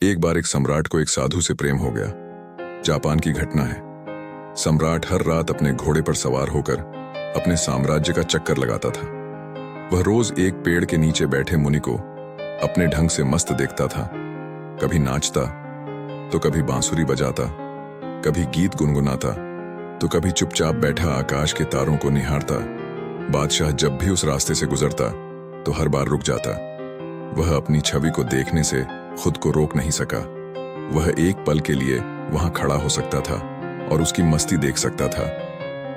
एक बार एक सम्राट को एक साधु से प्रेम हो गया। जापान की घटना है। सम्राट हर रात अपने घोड़े पर सवार होकर अपने साम्राज्य का चक्कर लगाता था। वह रोज एक पेड़ के नीचे बैठे मुनि को अपने ढंग से मस्त देखता था। कभी नाचता तो कभी बांसुरी बजाता, कभी गीत गुनगुनाता तो कभी चुपचाप बैठा आकाश के तारों को निहारता। बादशाह जब भी उस रास्ते से गुजरता तो हर बार रुक जाता। वह अपनी छवि को देखने से खुद को रोक नहीं सका। वह एक पल के लिए वहां खड़ा हो सकता था और उसकी मस्ती देख सकता था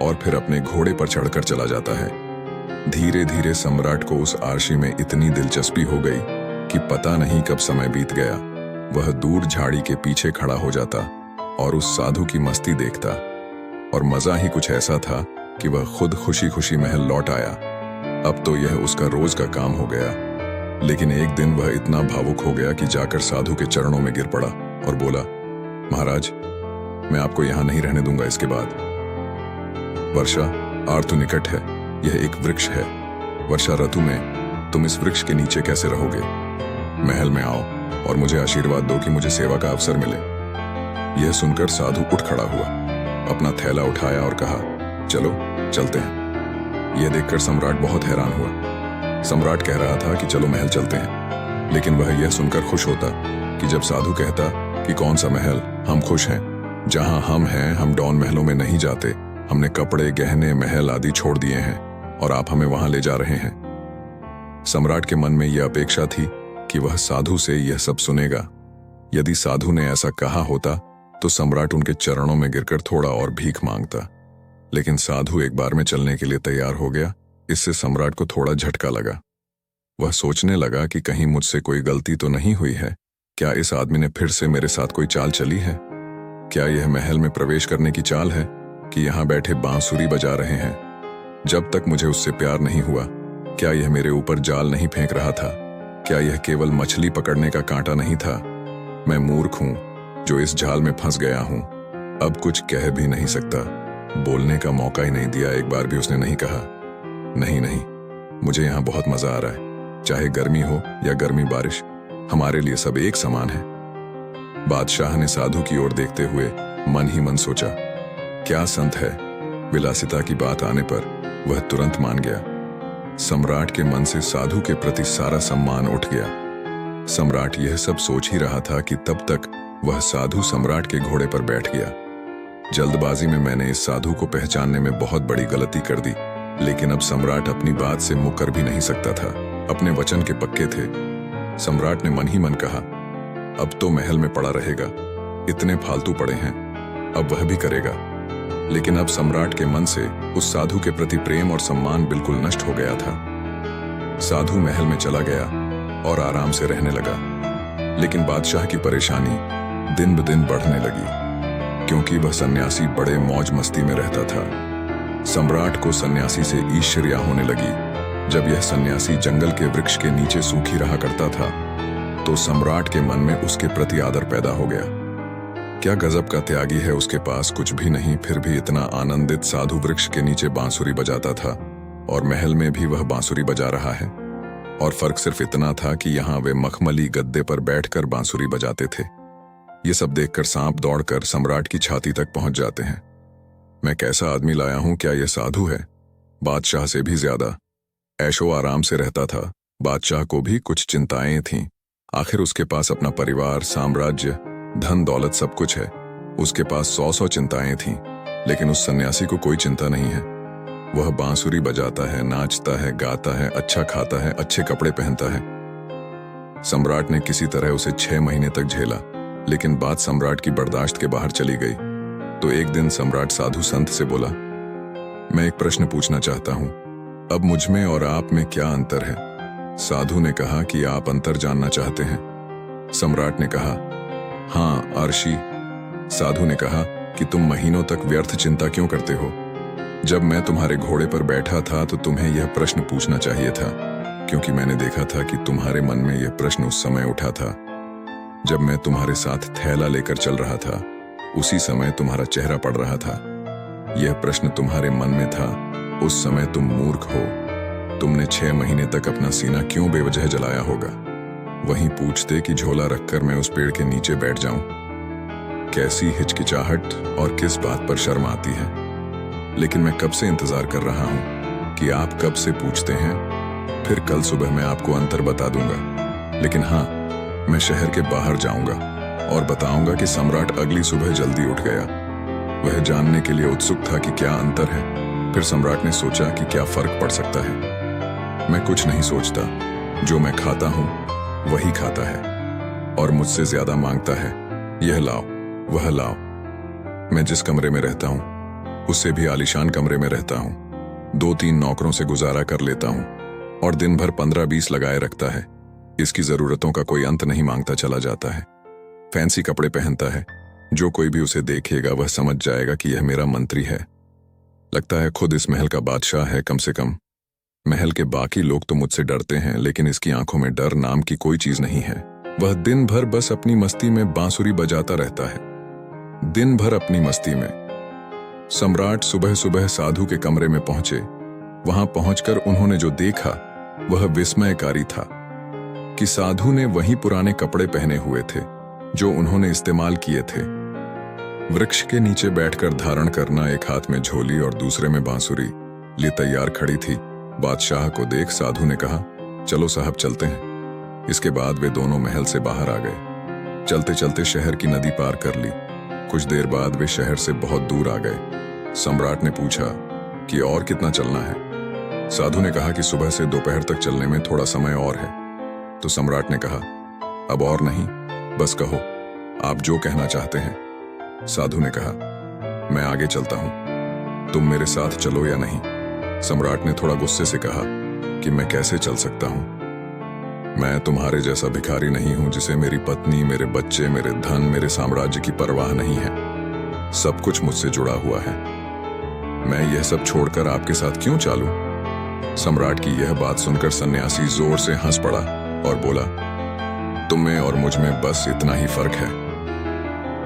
और फिर अपने घोड़े पर चढ़कर चला जाता है। धीरे धीरे सम्राट को उस आरशी में इतनी दिलचस्पी हो गई कि पता नहीं कब समय बीत गया। वह दूर झाड़ी के पीछे खड़ा हो जाता और उस साधु की मस्ती देखता। और मजा ही कुछ ऐसा था कि वह खुद खुशी खुशी महल लौट आया। अब तो यह उसका रोज का काम हो गया। लेकिन एक दिन वह इतना भावुक हो गया कि जाकर साधु के चरणों में गिर पड़ा और बोला, महाराज, मैं आपको यहां नहीं रहने दूंगा इसके बाद। वर्षा आर्तु निकट है, यह एक वृक्ष है। वर्षा ऋतु में तुम इस वृक्ष के नीचे कैसे रहोगे? महल में आओ और मुझे आशीर्वाद दो कि मुझे सेवा का अवसर मिले। यह सुनकर साधु उठ खड़ा हुआ, अपना थैला उठाया और कहा, चलो चलते हैं। यह देखकर सम्राट बहुत हैरान हुआ। सम्राट कह रहा था कि चलो महल चलते हैं, लेकिन वह यह सुनकर खुश होता कि जब साधु कहता कि कौन सा महल, हम खुश हैं। जहां हम हैं, हम डॉन महलों में नहीं जाते। हमने कपड़े, गहने, महल आदि छोड़ दिए हैं और आप हमें वहां ले जा रहे हैं। सम्राट के मन में यह अपेक्षा थी कि वह साधु से यह सब सुनेगा। यदि साधु ने ऐसा कहा होता तो सम्राट उनके चरणों में गिरकर थोड़ा और भीख मांगता। लेकिन साधु एक बार में चलने के लिए तैयार हो गया। इससे सम्राट को थोड़ा झटका लगा। वह सोचने लगा कि कहीं मुझसे कोई गलती तो नहीं हुई है। क्या इस आदमी ने फिर से मेरे साथ कोई चाल चली है? क्या यह महल में प्रवेश करने की चाल है कि यहाँ बैठे बांसुरी बजा रहे हैं? जब तक मुझे उससे प्यार नहीं हुआ, क्या यह मेरे ऊपर जाल नहीं फेंक रहा था? क्या यह केवल मछली पकड़ने का कांटा नहीं था? मैं मूर्ख हूं जो इस जाल में फंस गया हूं। अब कुछ कह भी नहीं सकता। बोलने का मौका ही नहीं दिया। एक बार भी उसने नहीं कहा, नहीं नहीं, मुझे यहां बहुत मजा आ रहा है। चाहे गर्मी हो या गर्मी बारिश, हमारे लिए सब एक समान है। बादशाह ने साधु की ओर देखते हुए मन ही मन सोचा, क्या संत है। विलासिता की बात आने पर वह तुरंत मान गया। सम्राट के मन से साधु के प्रति सारा सम्मान उठ गया। सम्राट यह सब सोच ही रहा था कि तब तक वह साधु सम्राट के घोड़े पर बैठ गया। जल्दबाजी में मैंने इस साधु को पहचानने में बहुत बड़ी गलती कर दी, लेकिन अब सम्राट अपनी बात से मुकर भी नहीं सकता था। अपने वचन के पक्के थे। सम्राट ने मन ही मन कहा, अब तो महल में पड़ा रहेगा। इतने फालतू पड़े हैं, अब वह भी करेगा। लेकिन अब सम्राट के मन से उस साधु के प्रति प्रेम और सम्मान बिल्कुल नष्ट हो गया था। साधु महल में चला गया और आराम से रहने लगा। लेकिन बादशाह की परेशानी दिन ब दिन बढ़ने लगी, क्योंकि वह सन्यासी बड़े मौज मस्ती में रहता था। सम्राट को सन्यासी से ईर्ष्या होने लगी। जब यह सन्यासी जंगल के वृक्ष के नीचे सूखी रहा करता था तो सम्राट के मन में उसके प्रति आदर पैदा हो गया। क्या गजब का त्यागी है, उसके पास कुछ भी नहीं, फिर भी इतना आनंदित। साधु वृक्ष के नीचे बांसुरी बजाता था और महल में भी वह बांसुरी बजा रहा है। और फर्क सिर्फ इतना था कि यहाँ वे मखमली गद्दे पर बैठकर बांसुरी बजाते थे। ये सब देखकर सांप दौड़कर सम्राट की छाती तक पहुंच जाते हैं। मैं कैसा आदमी लाया हूं, क्या यह साधु है? बादशाह से भी ज्यादा ऐशो आराम से रहता था। बादशाह को भी कुछ चिंताएं थीं। आखिर उसके पास अपना परिवार, साम्राज्य, धन दौलत सब कुछ है। उसके पास 100 चिंताएं थीं, लेकिन उस सन्यासी को कोई चिंता नहीं है। वह बांसुरी बजाता है, नाचता है, गाता है, अच्छा खाता है, अच्छे कपड़े पहनता है। सम्राट ने किसी तरह उसे 6 महीने तक झेला, लेकिन बात सम्राट की बर्दाश्त के बाहर चली गई। तो एक दिन सम्राट साधु संत से बोला, मैं एक प्रश्न पूछना चाहता हूं। अब मुझ में और आप में क्या अंतर है? साधु ने कहा कि आप अंतर जानना चाहते हैं। सम्राट ने कहा, हाँ आर्षी। साधु ने कहा कि तुम महीनों तक व्यर्थ चिंता क्यों करते हो? जब मैं तुम्हारे घोड़े पर बैठा था तो तुम्हें यह प्रश्न पूछना चाहिए था, क्योंकि मैंने देखा था कि तुम्हारे मन में यह प्रश्न उस समय उठा था जब मैं तुम्हारे साथ थैला लेकर चल रहा था। उसी समय तुम्हारा चेहरा पड़ रहा था। यह प्रश्न तुम्हारे मन में था। उस समय तुम मूर्ख हो। तुमने 6 महीने तक अपना सीना क्यों बेवजह जलाया होगा? वहीं पूछते कि झोला रखकर मैं उस पेड़ के नीचे बैठ जाऊं। कैसी हिचकिचाहट और किस बात पर शर्म आती है। लेकिन मैं कब से इंतजार कर रहा हूं कि आप कब से पूछते हैं। फिर कल सुबह मैं आपको अंतर बता दूंगा। लेकिन हाँ, मैं शहर के बाहर जाऊंगा और बताऊंगा कि सम्राट अगली सुबह जल्दी उठ गया। वह जानने के लिए उत्सुक था कि क्या अंतर है। फिर सम्राट ने सोचा कि क्या फर्क पड़ सकता है। मैं कुछ नहीं सोचता, जो मैं खाता हूं वही खाता है और मुझसे ज्यादा मांगता है। यह लाओ, वह लाओ। मैं जिस कमरे में रहता हूं उससे भी आलीशान कमरे में रहता हूं। 2-3 नौकरों से गुजारा कर लेता हूं और दिन भर 15-20 लगाए रखता है। इसकी जरूरतों का कोई अंत नहीं, मांगता चला जाता है। फैंसी कपड़े पहनता है। जो कोई भी उसे देखेगा वह समझ जाएगा कि यह मेरा मंत्री है। लगता है खुद इस महल का बादशाह है। कम से कम महल के बाकी लोग तो मुझसे डरते हैं, लेकिन इसकी आंखों में डर नाम की कोई चीज नहीं है। वह दिन भर बस अपनी मस्ती में बांसुरी बजाता रहता है, दिन भर अपनी मस्ती में। सम्राट सुबह सुबह साधु के कमरे में पहुंचे। वहां पहुंचकर उन्होंने जो देखा वह विस्मयकारी था कि साधु ने वही पुराने कपड़े पहने हुए थे जो उन्होंने इस्तेमाल किए थे। वृक्ष के नीचे बैठकर धारण करना, एक हाथ में झोली और दूसरे में बांसुरी लिए तैयार खड़ी थी। बादशाह को देख साधु ने कहा, चलो साहब चलते हैं। इसके बाद वे दोनों महल से बाहर आ गए। चलते चलते शहर की नदी पार कर ली। कुछ देर बाद वे शहर से बहुत दूर आ गए। सम्राट ने पूछा कि और कितना चलना है। साधु ने कहा कि सुबह से दोपहर तक चलने में थोड़ा समय और है। तो सम्राट ने कहा, अब और नहीं, बस कहो, आप जो कहना चाहते हैं। साधु ने कहा, मैं आगे चलता हूं, तुम मेरे साथ चलो या नहीं। सम्राट ने थोड़ा गुस्से से कहा कि मैं कैसे चल सकता हूं। मैं तुम्हारे जैसा भिखारी नहीं हूं जिसे मेरी पत्नी, मेरे बच्चे, मेरे धन, मेरे साम्राज्य की परवाह नहीं है। सब कुछ मुझसे जुड़ा हुआ है। मैं यह सब छोड़कर आपके साथ क्यों चलूं? सम्राट की यह बात सुनकर सन्यासी जोर से हंस पड़ा और बोला, तुम में और मुझ में बस इतना ही फर्क है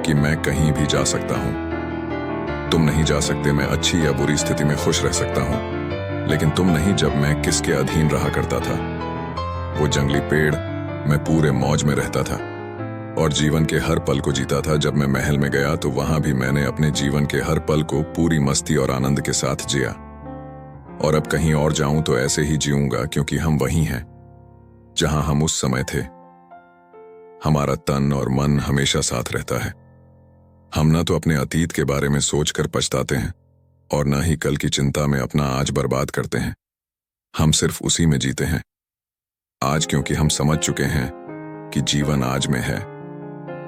कि मैं कहीं भी जा सकता हूं। तुम नहीं जा सकते। मैं अच्छी या बुरी स्थिति में खुश रह सकता हूं, लेकिन तुम नहीं। जब मैं किसके अधीन रहा करता था, वो जंगली पेड़, मैं पूरे मौज में रहता था और जीवन के हर पल को जीता था। जब मैं महल में गया तो वहां भी मैंने अपने जीवन के हर पल को पूरी मस्ती और आनंद के साथ जिया। और अब कहीं और जाऊं तो ऐसे ही जीऊंगा, क्योंकि हम वही हैं जहां हम उस समय थे। हमारा तन और मन हमेशा साथ रहता है। हम न तो अपने अतीत के बारे में सोचकर पछताते हैं और न ही कल की चिंता में अपना आज बर्बाद करते हैं। हम सिर्फ उसी में जीते हैं आज, क्योंकि हम समझ चुके हैं कि जीवन आज में है,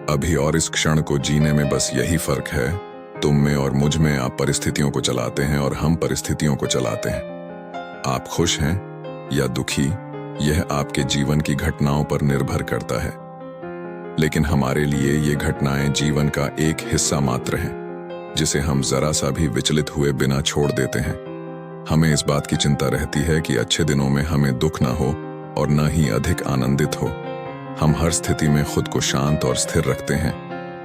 अभी, और इस क्षण को जीने में बस यही फर्क है। तुम में और मुझ में आप परिस्थितियों को चलाते हैं और हम परिस्थितियों को चलाते हैं। आप खुश हैं या दुखी, यह आपके जीवन की घटनाओं पर निर्भर करता है। लेकिन हमारे लिए ये घटनाएं जीवन का एक हिस्सा मात्र हैं, जिसे हम जरा सा भी विचलित हुए बिना छोड़ देते हैं। हमें इस बात की चिंता रहती है कि अच्छे दिनों में हमें दुख ना हो और न ही अधिक आनंदित हो। हम हर स्थिति में खुद को शांत और स्थिर रखते हैं,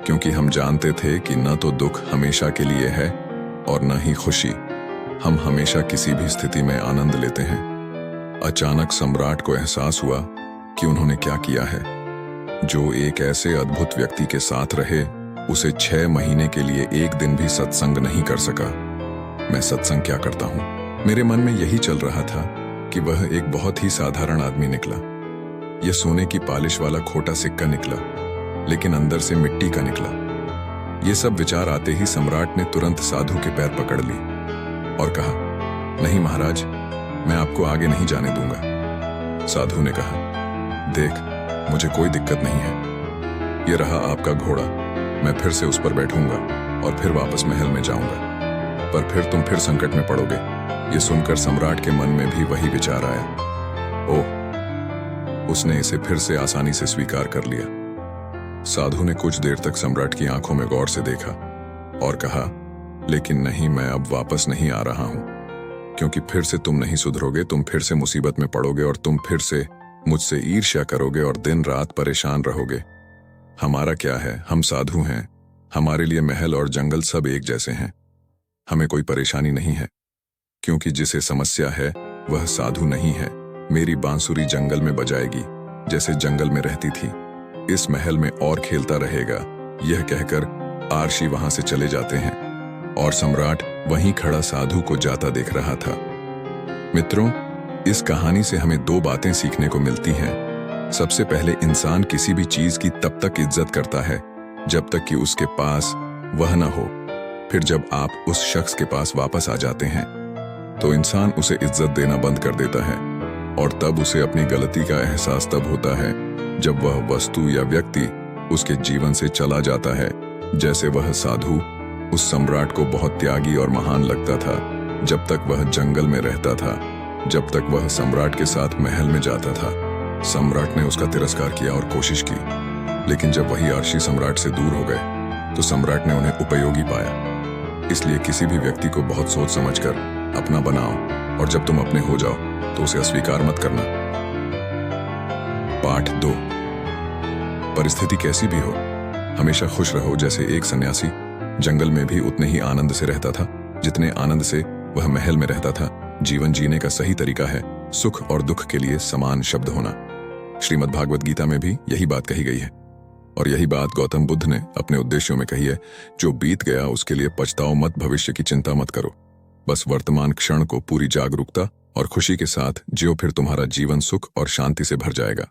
क्योंकि हम जानते थे कि न तो दुख हमेशा के लिए है और न ही खुशी। हम हमेशा किसी भी स्थिति में आनंद लेते हैं। अचानक सम्राट को एहसास हुआ कि उन्होंने क्या किया है। जो एक ऐसे अद्भुत व्यक्ति के साथ रहे, उसे 6 महीने के लिए एक दिन भी सत्संग नहीं कर सका। मैं सत्संग क्या करता हूं? मेरे मन में यही चल रहा था कि वह एक बहुत ही साधारण आदमी निकला। यह सोने की पॉलिश वाला खोटा सिक्का निकला, लेकिन अंदर से मिट्टी का निकला। ये सब विचार आते ही सम्राट ने तुरंत साधु के पैर पकड़ ली और कहा, नहीं महाराज, मैं आपको आगे नहीं जाने दूंगा। साधु ने कहा, देख, मुझे कोई दिक्कत नहीं है। ये रहा आपका घोड़ा, मैं फिर से उस पर बैठूंगा और फिर वापस महल में जाऊंगा, पर फिर तुम फिर संकट में पड़ोगे। ये सुनकर सम्राट के मन में भी वही विचार आया। ओह, उसने इसे फिर से आसानी से स्वीकार कर लिया। साधु ने कुछ देर तक सम्राट की आंखों में गौर से देखा और कहा, लेकिन नहीं, मैं अब वापस नहीं आ रहा हूं, क्योंकि फिर से तुम नहीं सुधरोगे। तुम फिर से मुसीबत में पड़ोगे और तुम फिर से मुझसे ईर्ष्या करोगे और दिन रात परेशान रहोगे। हमारा क्या है, हम साधु हैं। हमारे लिए महल और जंगल सब एक जैसे हैं। हमें कोई परेशानी नहीं है, क्योंकि जिसे समस्या है वह साधु नहीं है। मेरी बांसुरी जंगल में बजाएगी जैसे जंगल में रहती थी। इस महल में और खेलता रहेगा, यह कहकर आर्शी वहां से चले जाते हैं और सम्राट वहीं खड़ा साधु को जाता देख रहा था। मित्रों, इस कहानी से हमें दो बातें सीखने को मिलती हैं। सबसे पहले, इंसान किसी भी चीज की तब तक इज्जत करता है जब तक कि उसके पास वह न हो। फिर जब आप उस शख्स के पास वापस आ जाते हैं तो इंसान उसे इज्जत देना बंद कर देता है, और तब उसे अपनी गलती का एहसास तब होता है जब वह वस्तु या व्यक्ति उसके जीवन से चला जाता है। जैसे वह साधु उस सम्राट को बहुत त्यागी और महान लगता था जब तक वह जंगल में रहता था, जब तक वह सम्राट के साथ महल में जाता था। सम्राट ने उसका तिरस्कार किया और कोशिश की, लेकिन जब वही आर्शी सम्राट से दूर हो गए तो सम्राट ने उन्हें उपयोगी पाया। इसलिए किसी भी व्यक्ति को बहुत सोच समझकर अपना बनाओ, और जब तुम अपने हो जाओ तो उसे अस्वीकार मत करना। पाठ 2। परिस्थिति कैसी भी हो, हमेशा खुश रहो। जैसे एक सन्यासी जंगल में भी उतने ही आनंद से रहता था जितने आनंद से वह महल में रहता था। जीवन जीने का सही तरीका है सुख और दुख के लिए समान शब्द होना। श्रीमद् भागवत गीता में भी यही बात कही गई है, और यही बात गौतम बुद्ध ने अपने उद्देश्यों में कही है। जो बीत गया उसके लिए पछताओ मत, भविष्य की चिंता मत करो। बस वर्तमान क्षण को पूरी जागरूकता और खुशी के साथ जियो, फिर तुम्हारा जीवन सुख और शांति से भर जाएगा।